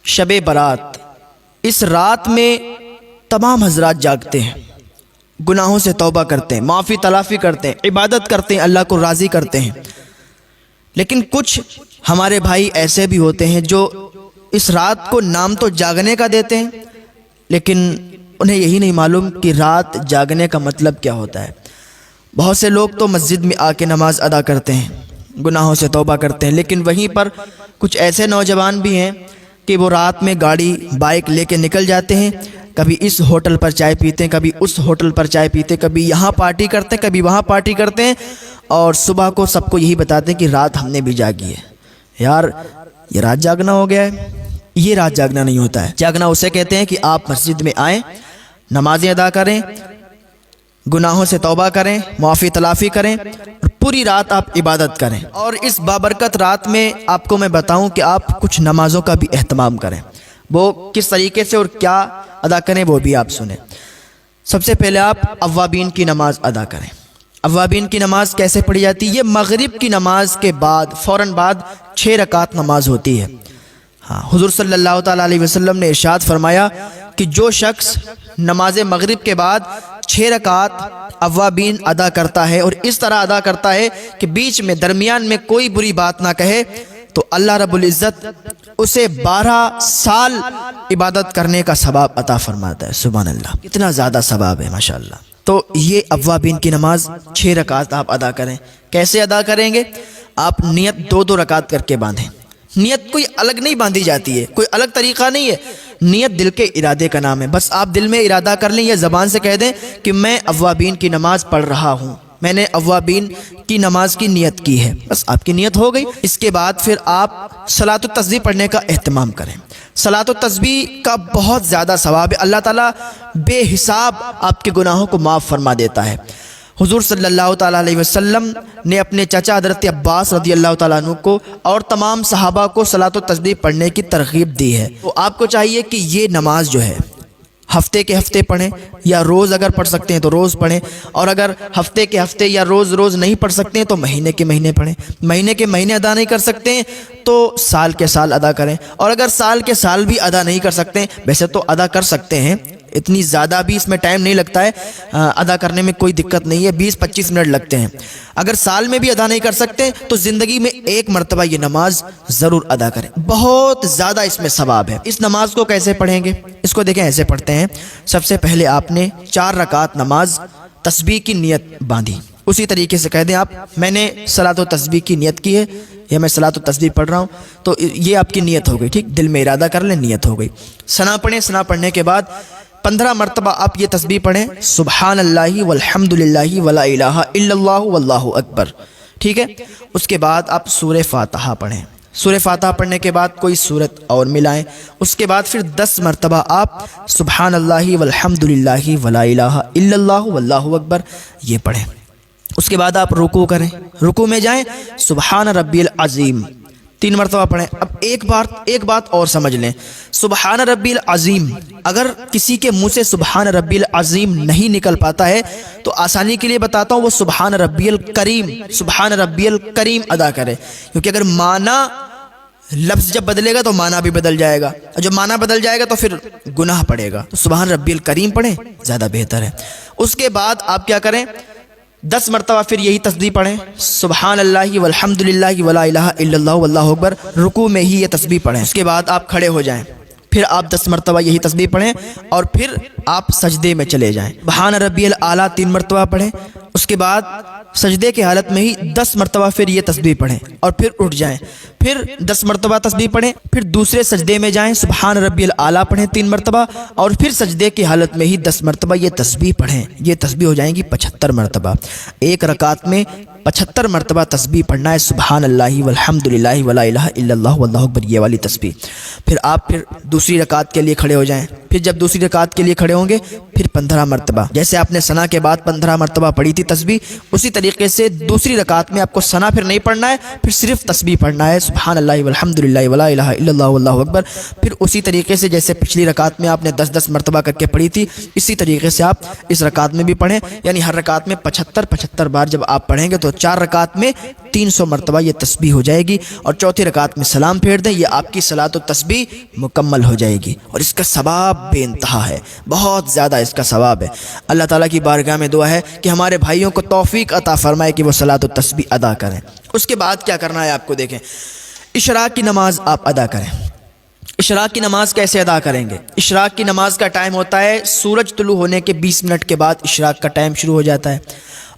شب برات، اس رات میں تمام حضرات جاگتے ہیں، گناہوں سے توبہ کرتے ہیں، معافی تلافی کرتے ہیں، عبادت کرتے ہیں، اللہ کو راضی کرتے ہیں۔ لیکن کچھ ہمارے بھائی ایسے بھی ہوتے ہیں جو اس رات کو نام تو جاگنے کا دیتے ہیں، لیکن انہیں یہی نہیں معلوم کہ رات جاگنے کا مطلب کیا ہوتا ہے۔ بہت سے لوگ تو مسجد میں آ کے نماز ادا کرتے ہیں، گناہوں سے توبہ کرتے ہیں، لیکن وہیں پر کچھ ایسے نوجوان بھی ہیں کہ وہ رات میں گاڑی بائک لے کے نکل جاتے ہیں، کبھی اس ہوٹل پر چائے پیتے ہیں، کبھی اس ہوٹل پر چائے پیتے ہیں، کبھی یہاں پارٹی کرتے ہیں، کبھی وہاں پارٹی کرتے ہیں، اور صبح کو سب کو یہی بتاتے ہیں کہ رات ہم نے بھی جاگی ہے۔ یار یہ رات جاگنا ہو گیا ہے؟ یہ رات جاگنا نہیں ہوتا ہے۔ جاگنا اسے کہتے ہیں کہ آپ مسجد میں آئیں، نمازیں ادا کریں، گناہوں سے توبہ کریں، معافی تلافی کریں، اور پوری رات آپ عبادت کریں۔ اور اس بابرکت رات میں آپ کو میں بتاؤں کہ آپ کچھ نمازوں کا بھی اہتمام کریں۔ وہ کس طریقے سے اور کیا ادا کریں وہ بھی آپ سنیں۔ سب سے پہلے آپ اوابین کی نماز ادا کریں۔ اوابین کی نماز کیسے پڑھی جاتی ہے؟ یہ مغرب کی نماز کے بعد فوراً بعد 6 رکعت نماز ہوتی ہے۔ ہاں، حضور صلی اللہ تعالیٰ علیہ وسلم نے ارشاد فرمایا کہ جو شخص نماز مغرب کے بعد 6 رکعت اوابین ادا کرتا ہے اور اس طرح ادا کرتا ہے کہ بیچ میں درمیان میں کوئی بری بات نہ کہے، تو اللہ رب العزت اسے 12 سال عبادت کرنے کا ثواب عطا فرماتا ہے۔ سبحان اللہ، کتنا زیادہ ثواب ہے ماشاءاللہ۔ تو یہ اوابین کی نماز 6 رکعت آپ ادا کریں۔ کیسے ادا کریں گے؟ آپ نیت 2 رکعت کر کے باندھیں۔ نیت کوئی الگ نہیں باندھی جاتی ہے، کوئی الگ طریقہ نہیں ہے، نیت دل کے ارادے کا نام ہے۔ بس آپ دل میں ارادہ کر لیں یا زبان سے کہہ دیں کہ میں اوابین کی نماز پڑھ رہا ہوں، میں نے اوابین کی نماز کی نیت کی ہے، بس آپ کی نیت ہو گئی۔ اس کے بعد پھر آپ صلاۃ التسبیح پڑھنے کا اہتمام کریں۔ صلاۃ التسبیح کا بہت زیادہ ثواب ہے، اللہ تعالیٰ بے حساب آپ کے گناہوں کو معاف فرما دیتا ہے۔ حضور صلی اللہ تعالیٰ علیہ وسلم نے اپنے چچا حضرت عباس رضی اللہ تعالیٰ عنہ کو اور تمام صحابہ کو صلاۃ التسبیح پڑھنے کی ترغیب دی ہے۔ تو آپ کو چاہیے کہ یہ نماز جو ہے ہفتے کے ہفتے پڑھیں، یا روز اگر پڑھ سکتے ہیں تو روز پڑھیں، اور اگر ہفتے کے ہفتے یا روز روز نہیں پڑھ سکتے ہیں تو مہینے کے مہینے پڑھیں۔ مہینے کے مہینے ادا نہیں کر سکتے ہیں تو سال کے سال ادا کریں، اور اگر سال کے سال بھی ادا نہیں کر سکتے ہیں، ویسے تو ادا کر سکتے ہیں، اتنی زیادہ بھی اس میں ٹائم نہیں لگتا ہے، ادا کرنے میں کوئی دقت نہیں ہے، 20-25 منٹ لگتے ہیں۔ اگر سال میں بھی ادا نہیں کر سکتے تو زندگی میں 1 مرتبہ یہ نماز ضرور ادا کریں، بہت زیادہ اس میں ثواب ہے۔ اس نماز کو کیسے پڑھیں گے؟ اس کو دیکھیں، ایسے پڑھتے ہیں۔ سب سے پہلے آپ نے 4 رکعت نماز تسبیح کی نیت باندھی، اسی طریقے سے کہہ دیں آپ میں نے صلاۃ و تسبیح کی نیت کی ہے، یا میں صلاۃ و تسبیح پڑھ رہا ہوں، تو یہ آپ کی نیت ہو گئی، ٹھیک، دل میں ارادہ کر لیں، نیت ہو گئی۔ ثنا پڑھیں، ثنا پڑھنے کے بعد 15 مرتبہ آپ یہ تسبیح پڑھیں، سبحان اللہ والحمد للہ ولا الہ الا اللہ واللہ اکبر، ٹھیک ہے۔ اس کے بعد آپ سورہ فاتحہ پڑھیں۔ سورہ فاتحہ پڑھنے کے بعد کوئی سورت اور ملائیں۔ اس کے بعد پھر 10 مرتبہ آپ سبحان اللہ والحمد للہ ولا الہ الا اللہ واللہ اکبر یہ پڑھیں۔ اس کے بعد آپ رکوع کریں، رکوع میں جائیں، سبحان ربی العظیم 3 مرتبہ پڑھیں۔ اب ایک بات اور سمجھ لیں، سبحان ربی العظیم اگر کسی کے منہ سے سبحان ربی العظیم نہیں نکل پاتا ہے تو آسانی کے لیے بتاتا ہوں، وہ سبحان ربی الکریم، سبحان ربی الکریم ادا کرے، کیونکہ اگر معنی لفظ جب بدلے گا تو معنی بھی بدل جائے گا، اور جب معنی بدل جائے گا تو پھر گناہ پڑے گا، تو سبحان ربی الکریم پڑھیں، زیادہ بہتر ہے۔ اس کے بعد آپ کیا کریں، 10 مرتبہ پھر یہی تسبیح پڑھیں، سبحان اللہ والحمد للہ ولا الہ الا اللہ واللہ اکبر، رکوع میں ہی یہ تسبیح پڑھیں۔ اس کے بعد آپ کھڑے ہو جائیں، پھر آپ 10 مرتبہ یہی تسبیح پڑھیں، اور پھر آپ سجدے میں چلے جائیں، سبحان ربی الاعلیٰ 3 مرتبہ پڑھیں۔ اس کے بعد سجدے کی حالت میں ہی 10 مرتبہ پھر یہ تسبیح پڑھیں، اور پھر اٹھ جائیں، پھر 10 مرتبہ تسبیح پڑھیں، پھر دوسرے سجدے میں جائیں، سبحان ربی الاعلیٰ پڑھیں 3 مرتبہ، اور پھر سجدے کی حالت میں ہی 10 مرتبہ یہ تسبیح پڑھیں۔ یہ تسبیح ہو جائیں گی 75 مرتبہ۔ ایک رکعت میں 75 مرتبہ تسبیح پڑھنا ہے، سبحان اللہ والحمد للہ ولا الہ الا اللہ واللہ اکبر، یہ والی تسبیح۔ پھر آپ دوسری رکعت کے لیے کھڑے ہو جائیں، پھر جب دوسری رکعت کے لیے کھڑے ہوں ہوں گے پھر 15 مرتبہ، جیسے آپ نے ثنا کے بعد 15 مرتبہ پڑھی تھی تسبیح، اسی طریقے سے دوسری رکعت میں آپ کو ثنا پھر نہیں پڑھنا ہے، پھر صرف تسبیح پڑھنا ہے، سبحان اللہ والحمد للہ ولا الہ الا اللہ واللہ اکبر۔ پھر اسی طریقے سے جیسے پچھلی رکعت میں آپ نے 10 مرتبہ کر کے پڑھی تھی، اسی طریقے سے آپ اس رکعت میں بھی پڑھیں، یعنی ہر رکعت میں 75 بار جب آپ پڑھیں گے تو 4 رکعت میں 300 مرتبہ یہ تسبیح ہو جائے گی، اور چوتھی رکعت میں سلام پھیر دیں، یہ آپ کی صلاۃ و تسبیح مکمل ہو جائے گی، اور اس کا ثواب بے انتہا ہے، بہت زیادہ اس کا ثواب ہے۔ اللہ تعالیٰ کی بارگاہ میں دعا ہے کہ ہمارے بھائیوں کو توفیق عطا فرمائے کہ وہ صلاۃ و تسبیح ادا کریں۔ اس کے بعد کیا کرنا ہے آپ کو دیکھیں، اشراق کی نماز آپ ادا کریں۔ اشراق کی نماز کیسے ادا کریں گے؟ اشراق کی نماز کا ٹائم ہوتا ہے سورج طلوع ہونے کے 20 منٹ کے بعد اشراق کا ٹائم شروع ہو جاتا ہے،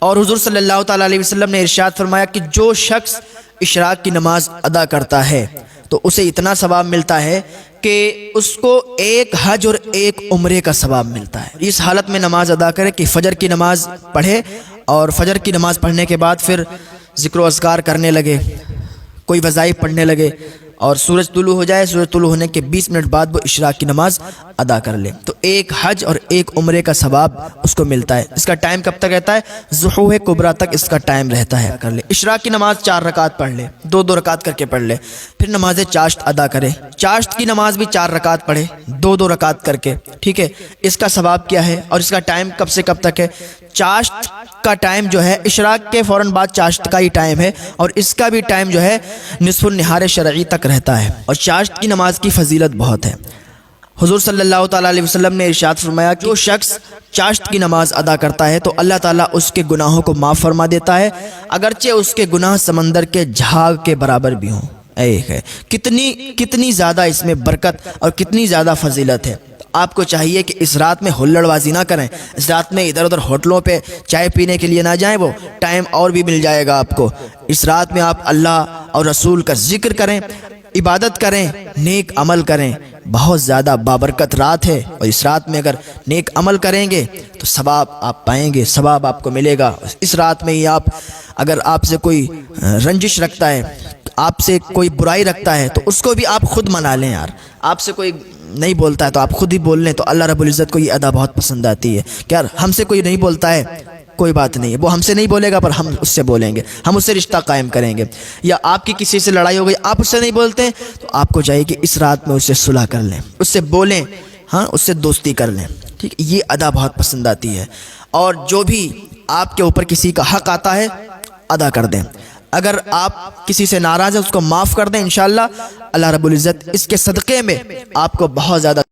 اور حضور صلی اللہ تعالیٰ علیہ وسلم نے ارشاد فرمایا کہ جو شخص اشراق کی نماز ادا کرتا ہے تو اسے اتنا ثواب ملتا ہے کہ اس کو ایک حج اور ایک عمرے کا ثواب ملتا ہے۔ اس حالت میں نماز ادا کرے کہ فجر کی نماز پڑھے، اور فجر کی نماز پڑھنے کے بعد پھر ذکر و اذکار کرنے لگے، کوئی وظائف پڑھنے لگے، اور سورج طلوع ہو جائے، سورج طلوع ہونے کے 20 منٹ بعد وہ اشراق کی نماز ادا کر لے، تو ایک حج اور ایک عمرے کا ثواب اس کو ملتا ہے۔ اس کا ٹائم کب تک رہتا ہے؟ ظہور کبریٰ تک اس کا ٹائم رہتا ہے۔ کر لے اشراق کی نماز 4 رکعت پڑھ لے، 2 رکعت کر کے پڑھ لے، پھر نماز چاشت ادا کرے، چاشت کی نماز بھی 4 رکعت پڑھے، 2 رکعت کر کے، ٹھیک ہے۔ اس کا ثواب کیا ہے اور اس کا ٹائم کب سے کب تک ہے؟ چاشت کا ٹائم جو ہے اشراق کے فوراً بعد چاشت کا ہی ٹائم ہے، اور اس کا بھی ٹائم جو ہے نصف النہار شرعی تک رہتا ہے، اور چاشت کی نماز کی فضیلت بہت ہے۔ حضور صلی اللہ تعالیٰ علیہ وسلم نے ارشاد فرمایا کہ جو شخص چاشت کی نماز ادا کرتا ہے تو اللہ تعالیٰ اس کے گناہوں کو معاف فرما دیتا ہے، اگرچہ اس کے گناہ سمندر کے جھاگ کے برابر بھی ہوں۔ ایک ہے کتنی زیادہ اس میں برکت اور کتنی زیادہ فضیلت ہے۔ آپ کو چاہیے کہ اس رات میں ہلڑ بازی نہ کریں، اس رات میں ادھر ادھر ہوٹلوں پہ چائے پینے کے لیے نہ جائیں، وہ ٹائم اور بھی مل جائے گا آپ کو۔ اس رات میں آپ اللہ اور رسول کا ذکر کریں، عبادت کریں، نیک عمل کریں، بہت زیادہ بابرکت رات ہے، اور اس رات میں اگر نیک عمل کریں گے تو ثواب آپ پائیں گے، ثواب آپ کو ملے گا۔ اس رات میں ہی اگر آپ سے کوئی رنجش رکھتا ہے، آپ سے کوئی برائی رکھتا ہے، تو اس کو بھی آپ خود منا لیں یار۔ آپ سے کوئی نہیں بولتا ہے تو آپ خود ہی بول لیں، تو اللہ رب العزت کو یہ ادا بہت پسند آتی ہے کہ یار ہم سے کوئی نہیں بولتا ہے، کوئی بات نہیں ہے، وہ ہم سے نہیں بولے گا پر ہم اس سے بولیں گے، ہم اس سے رشتہ قائم کریں گے۔ یا آپ کی کسی سے لڑائی ہو گئی، آپ اس سے نہیں بولتے تو آپ کو چاہیے کہ اس رات میں اس سے صلح کر لیں، اس سے بولیں، ہاں اس سے دوستی کر لیں، ٹھیک۔ یہ ادا بہت پسند آتی ہے، اور جو بھی آپ کے اوپر کسی کا حق آتا ہے ادا کر دیں۔ اگر آپ کسی سے ناراض ہیں اس کو معاف کر دیں، انشاءاللہ اللہ رب العزت اس کے صدقے میں آپ کو بہت زیادہ